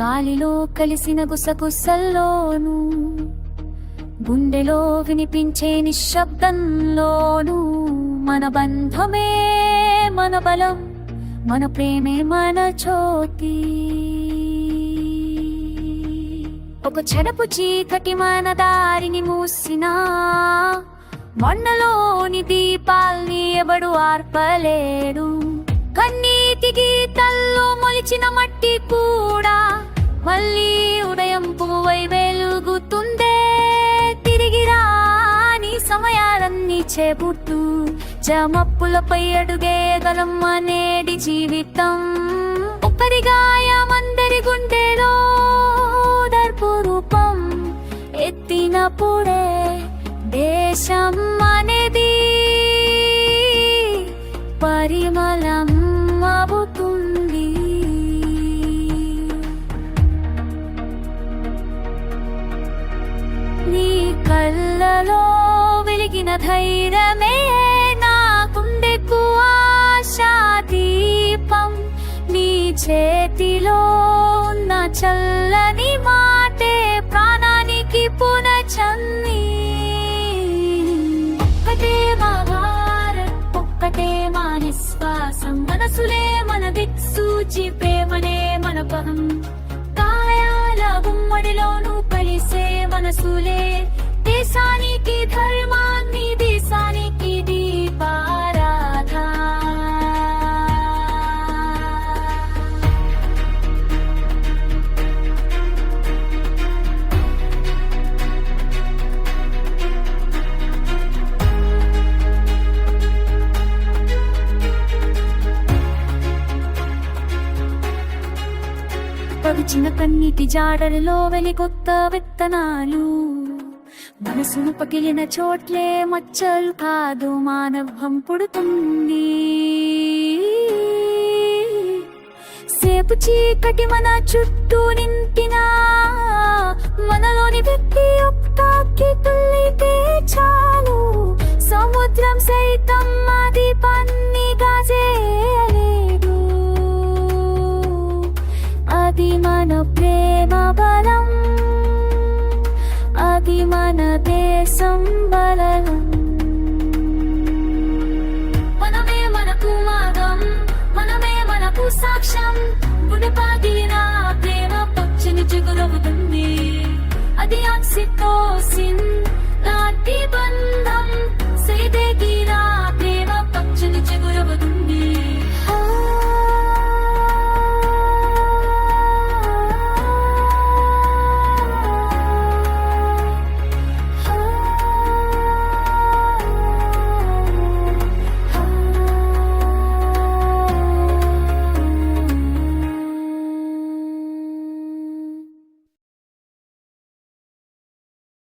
గాలిలో కలిసిన గుసగుసల్లోనూ, గుండెలో వినిపించే నిశ్శబ్దంలోనూ, మన బంధమే మన బలం, మన ప్రేమే మన జ్యోతి. ఒక చెడపు చీకటి మన దారిని మూసినా, మొన్నలోని దీపాల్ని ఎవడు ఆర్పలేడు. కన్నీటి గీతల్లో మొలిచిన మట్టి కూడా మళ్ళీ ఉదయం పువ్వై వెలుగుతుందే. తిరిగి రాని సమయాలన్నీ చేపుట్టు, జమప్పులపై అడుగేయగలం అనేడి జీవితం. ఒకరి గాయమందరి గుండెలో దర్పు రూపం ఎత్తినప్పుడే దేశం అనేది పరిమళం అవుతుంది. నీ కళ్ళలో వెలిగిన ధైర్యమే నా గుండెకు ఆశా దీపం. నీ చేతిలో ఉన్న చల్లని మాటే ప్రాణానికి పునచన్ని. ఒక్కటే మా భారత్, ఒక్కటే మా నిశ్వాసం, మనసులే మన దిక్సూచి, ప్రేమనే మన పహం. కాయాల గుమ్మడిలోనూ కలిసే మనసులే దేశానికి ధర్మాన్ని, దేశానికి దీపారాధ. పవిచిన కన్నీటి జాడలలో వెలిగొత్త విత్తనాలు, మనసును పగిలిన చోట్లే మచ్చలు కాదు మానవం పుడుతుంది. సేపు చీకటి మన చుట్టూ నింపినా, మనలోని వ్యక్తి ఒక్కకి తుల్లితే చాలు. సముద్రం సైతం మా దీపాన్ని కాజేయలేదు. అది మన ప్రేమ బలం, అది మన దేశం బలం. మనమే మనకు మార్గం, మనమే మనకు సాక్ష్యం. గుడి పగిలిన